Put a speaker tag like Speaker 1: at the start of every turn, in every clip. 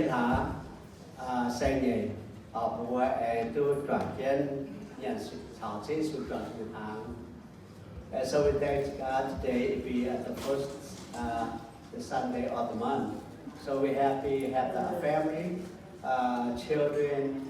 Speaker 1: nhất hả sang nhỉ ở bùa tôi转见nhận sự thảo chế sự转hiện hàng. So we thank God today to be at the first the Sunday of the month. So we happy have the family, children,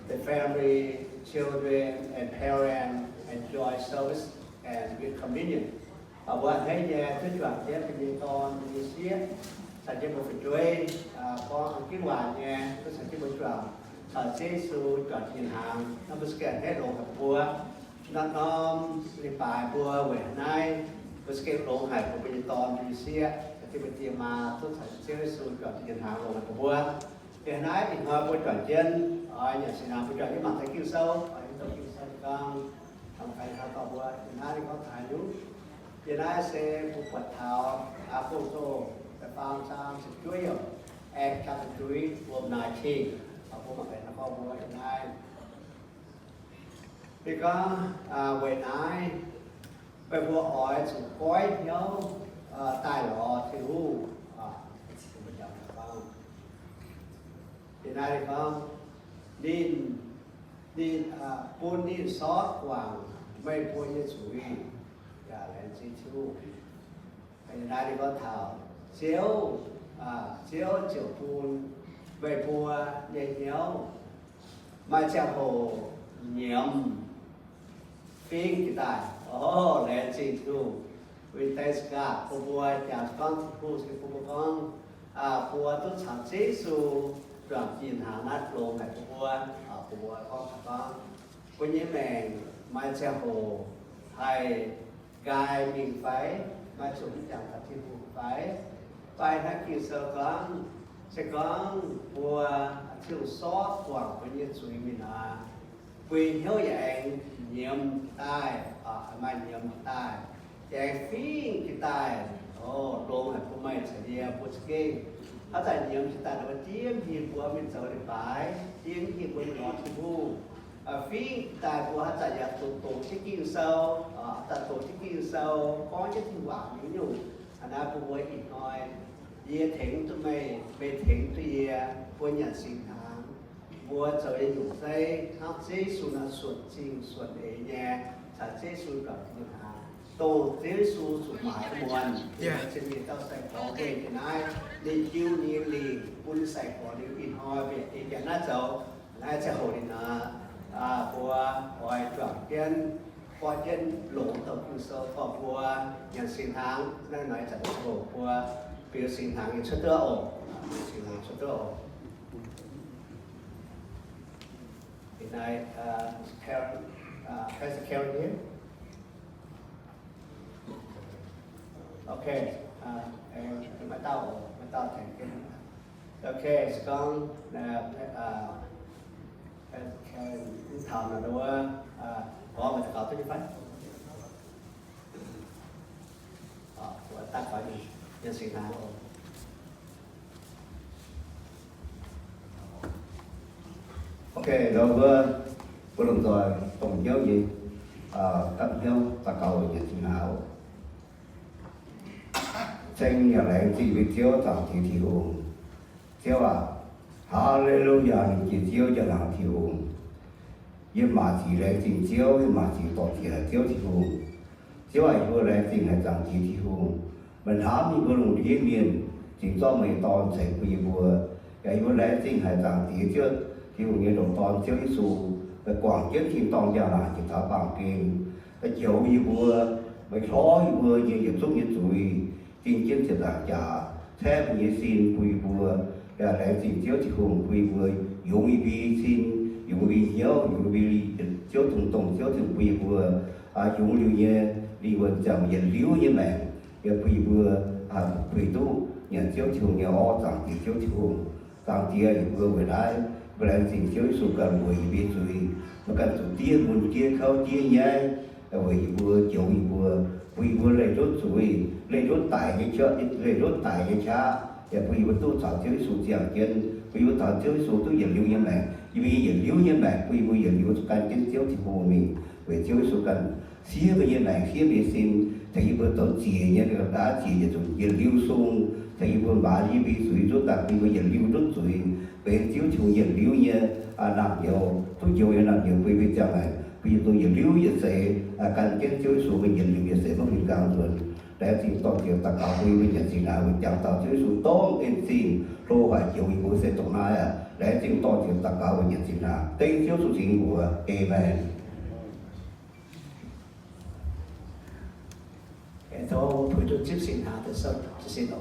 Speaker 1: the family, children and parents enjoy service and with communion. Và thấy nhà thứ đoàn chế thì đi con đi xía, sản chế một phần chuối, con cái quả nhà có sản chế một đoàn, sản chế su đoàn hiện hàng, nó mới sẽ hết lộ hạt bùa, nó đi bài bùa về nay, mới sẽ lộ hạt của bên con đi xía, thì bên tiệm mà tôi sản chế su đoàn hiện hàng lộ hạt bùa. Hiện nay thì họ bùa đoàn chân, ở nhà sinh hàng bùa đoàn cái mặt thấy kêu sâu, ở những tổ kêu sâu con, không phải họ tỏ bùa, hiện nay thì có thải nhú. Hiện nay sẽ phục vật thảo Apostle the found some secure and category of 19 ở khu vực này nó có bùa hiện nay thì có về nay về bùa hỏi sự cõi nhau tài lọ thiếu hiện nay thì có đi buôn đi sót hoàng mây buôn như suy lên chi chu hiện nay thì có thảo chiếu chiều buôn về bùa nhảy nhau mai chào hồ nhầm phiên kỳ tài lên chi chu vì tay ska bùa chào con bùa sẽ bùa con bùa tốt sản chế su đoàn chín hàng nát lô này bùa con với những mèn mai chào hồ hay gai mình phải mà chúng chẳng thật thiên vụ phải bài hát kỳ sơ con sẽ có bùa chiều xót quảng với nhân suy mình vì hiếu dạng nhiệm tài mà nhiệm tài dạng phí cái tài đồ là của mày sẽ đi bút kê hắn giải nhiệm cái tài là tiêm hiền của mình sẽ được phải tiêm hiền của mình nó thiên vụ phí tài của hắn giải tổ chức kinh sâu tổ chức kinh sâu có những thiên quả những nhủ anh đã bùa ít nói ye thỉnh tụi mày về thỉnh tụi ye bùa nhận sinh tháng bùa trở về nhủ dây học chế su là suốt trình suốt để nhà sản chế su gặp thiên hà tổ chế su suốt mãi muôn trên miền tao sẽ có về cái này đi chiêu niên lì bùn sẽ có điều ít hỏi về thì cái nát dấu nát sẽ hồi đến bùa hỏi转变qua trên lỗ tàu kinh sơ và bùa nhận sinh tháng nên nói chẳng có bùa biểu sinh tháng in xuất đỡ ổ sinh tháng xuất đỡ ổ hiện nay Karen has a Karen here okay máy tàu thành cái okay con Karen thảo là đâu có mà có tôi phải của ta có gì nhân sinh tháng
Speaker 2: ok đối với đồng thời tổng giáo gì các nhau ta cầu nhân sinh hảo tranh nhà lãnh chỉ biết thiếu tạo thiếu thiếu Hallelujah chỉ thiếu cho làm thiếu nhưng mà chỉ là tình chiếu nhưng mà chỉ có thể là thiếu chiếu ấy vừa là tình là chẳng chỉ thiếu mình hám như vừa lùng thiên miền chỉ do mình toàn sẽ quỳ vừa cái vừa là tình là chẳng chỉ thiếu thiếu như đồng toàn thiếu số cái quảng chiến thì toàn gia là chỉ thả bằng kim cái chiếu như vừa mình khó vừa như nghiệp xúc như chuối tình chiến thì là trả theo như xin quỳ vừa là tình chiếu thì hùng quỳ vừa dùng ý xin dùng vì nhớ dùng vì chiếu tổng chiếu thường quỳ vừa dùng liều nhẹ đi vừa chẳng nhận liếu như mẹ quỳ vừa quỳ tu nhận chiếu thường nhỏ chẳng thì chiếu thường chẳng thì vừa về đây vừa làm tình chiếu số cần quỳ bị rồi mà cần số tiền muốn kia khâu chia nhé quỳ vừa quỳ vừa lấy rốt rồi lấy rốt tài cái chợ lấy rốt tài cái cha quỳ vừa tu chẳng chiếu số tiền chân quỳ vừa chẳng chiếu số tu nhận liếu như mẹ vì hiện liễu nhân bản quy bây giờ liễu can chân chiếu thì hồ mình về chiếu số cần xía bây giờ này xía bị xin thì vừa tổ chỉ nhân được đã chỉ để dùng hiện liễu sung thì buồn bà đi bị suy rút đặt đi bây giờ lưu rút suy bên chiếu chủ giờ lưu như làm nhiều tôi nhiều làm nhiều vì bây giờ này bây giờ tôi giờ lưu giờ sẽ cần kiến chiếu số bây giờ lưu giờ sẽ nó liên cao rồi để thì toàn kiểu tất cả vì bây giờ thì nào bây giờ tạo chiếu số tốt em xin lô phải chiếu ý của sẽ tổng này để thì toàn kiểu tất cả bây giờ thì nào tên chiếu số chính của Amen.
Speaker 1: Tôi phải được tiếp xin hạ từ sau xin lỗi.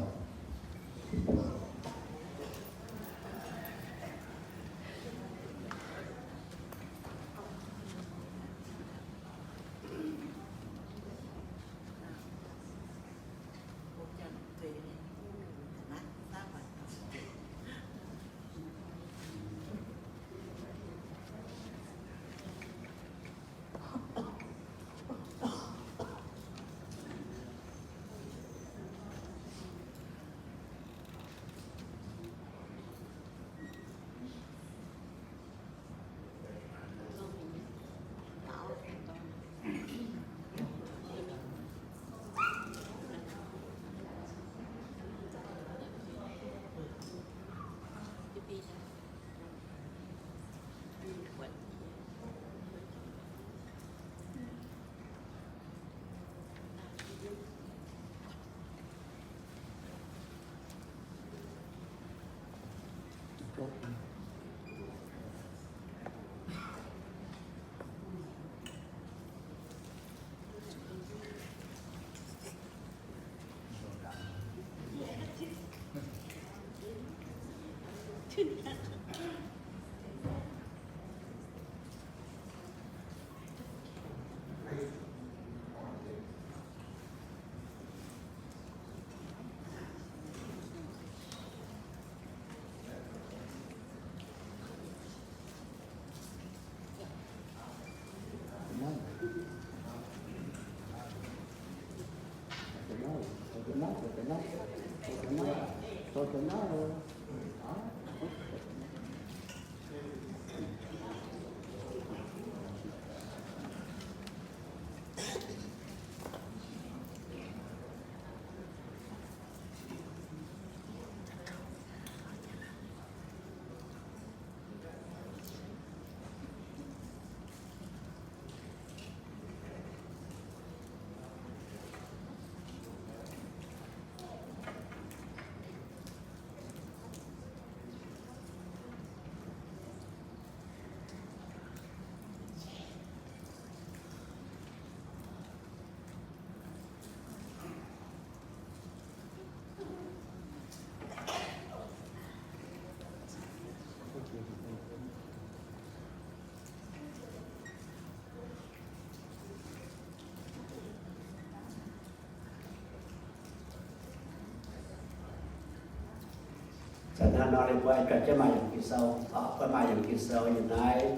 Speaker 1: Chẳng hạn nói lên quay cho mà những kỳ sâu, có mà những kỳ sâu như này,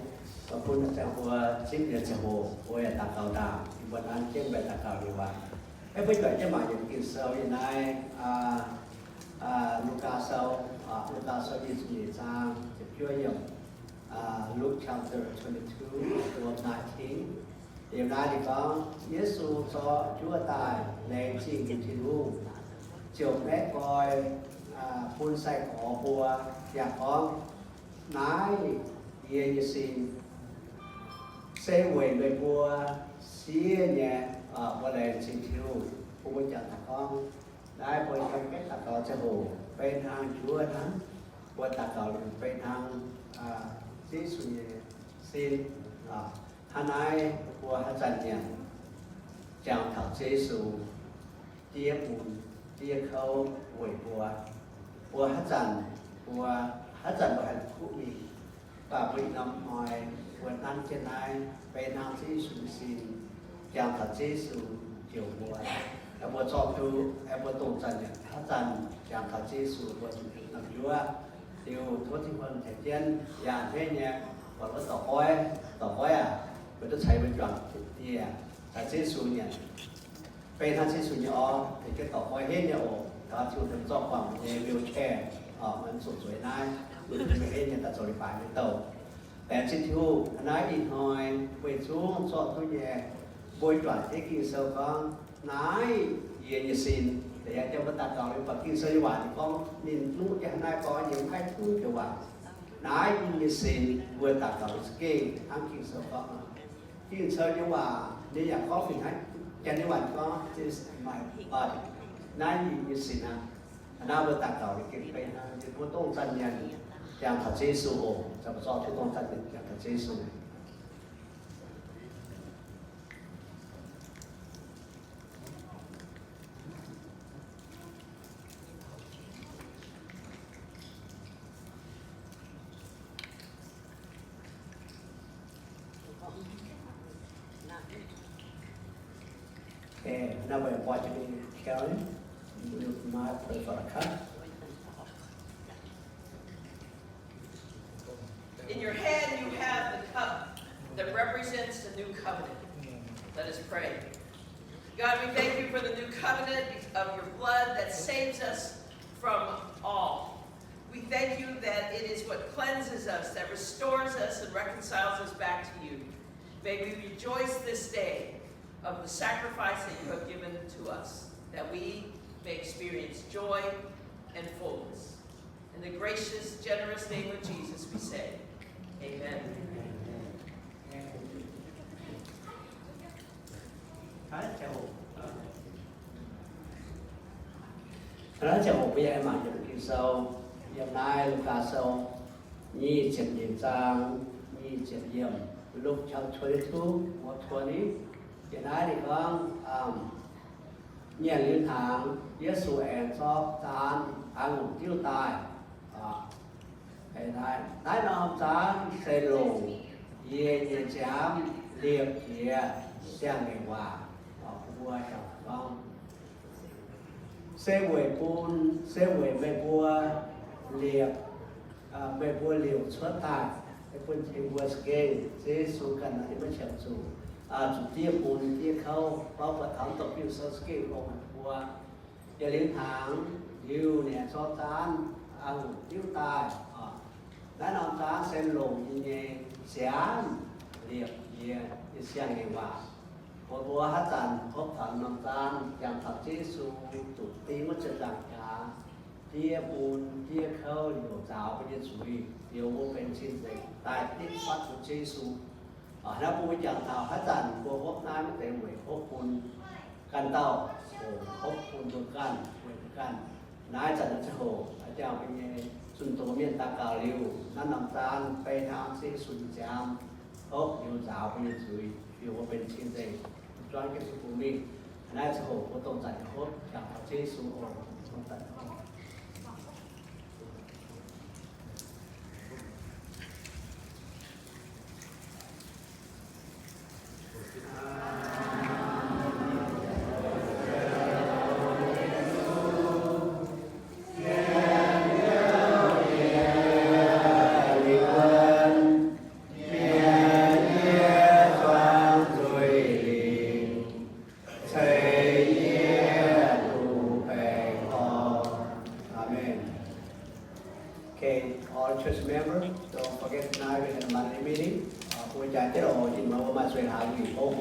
Speaker 1: có phun là chẳng qua chính là chẳng hồ, ôi là tạc cầu đào, thì vẫn ăn trên bề tạc cầu như vậy. Cái với cho mà những kỳ sâu như này, Luca sâu đi suy sang, thì chưa nhiều, Luke chapter 22, verse 19. Điều này thì có Giêsu cho Chúa Tài lên trên cái thiên chiều nét coi phun say cỏ bùa và có nái ye như xin xe về về bùa xía nhẹ qua đây xin thiếu cũng có chẳng là con đại bồi trong cái tạc cỏ sẽ hồ bên hàng Chúa thắng qua tạc cỏ bên hàng xí suy xin hắn ai của hắn dần nhẹ chào thảo Giêsu chia bùn chia khâu buổi của hát dần của hành khúc đi và vị năm hồi của năm trên này về năm Giêsu xin chào thật Giêsu chiều mùa em muốn cho tôi em muốn tôn dần hát dần chào thật Giêsu của năm Chúa điều thuốc sinh phân thể chân và thế nhé và có tỏ khói với tôi thấy bên chuẩn thì thật Giêsu nhé về thằng Giêsu nhỏ thì cái tỏ khói hết nhau đó chú thường do khoảng về wheelchair mình sụt dưới này mình hết nhận ta rồi phải với tàu bé xin chú nói đi hỏi về xuống cho tôi về bôi chuẩn thế kia sâu con nói gì như xin để cho chúng ta còn và khi xây hoàn thì con nhìn lúc cho hôm nay có những hai thứ kiểu vậy nãy như xin vừa tạo tạo cái ăn khi sơ có khi sơ nhưว่านี่อยากcó phiền hết cho nên bạn có mày nãy như xin à nào vừa tạo tạo cái cái cái của tôn dân nhân yang thật chế sốจะมาสอนที่tôn dân nhân yang thật chế số Okay, now we're watching Kelly. You might pray for a cut.
Speaker 3: In your hand you have the cup that represents the new covenant. Let us pray. God, we thank you for the new covenant of your blood that saves us from all. We thank you that it is what cleanses us, that restores us and reconciles us back to you. May we rejoice this day of the sacrifice that you have given to us, that we may experience joy and fullness. In the gracious, generous name of Jesus we say, amen.
Speaker 1: Đó chào một em mà những kỳ sau hôm nay lúc cả sau nhi chụp điểm trang nhi chụp điểm lúc trong thuê thu một thuê đi hiện nay thì có nhận liên hàng Giêsu em cho tán ăn ngủ tiêu tài hiện nay tái nó tán xây lùng ye ye chám liệp kia sang ngày hòa vua chồng con xe quầy buôn xe quầy mẹ vua liệp xuất tài cái quân chỉ vua skate chế số cần là những cái chủ chủ tiêu buôn tiêu khâu bao vật thắng tập tiêu sơ skate của mình vua giờ đến tháng yêu nè cho tán ăn tiêu tài đã làm tán xem lồng như nhẹ sáng liệp gì sang ngày hòa một vua hát tàn hốt thần nằm tan chẳng thật chế su tụ tí mất chân rằng cả tia bùn tia khâu nhiều giáo với nhân suy nhiều vô bên xin dịch tại tích phát của chế su ở đó bùi chẳng thảo hát tàn của hốt nai mới thể mười hốt bùn căn tàu hốt bùn bùn căn nái chẳng là hồ ở trong cái xuân tổ miền ta cào liu nó nằm tanไปทางเส้นสุนจามhốt nhiều giáo với nhân suy nhiều vô bên xin dịch cho cái sự của mình nay sẽ hỗ của tổng giải hốt chẳng có chế số ổn tổng giải Okay, all church members, don't forget tonight we have a Monday meeting. ผู้ใจเจ้าโอ้ยินมาว่ามาช่วยหาอยู่โอ้โห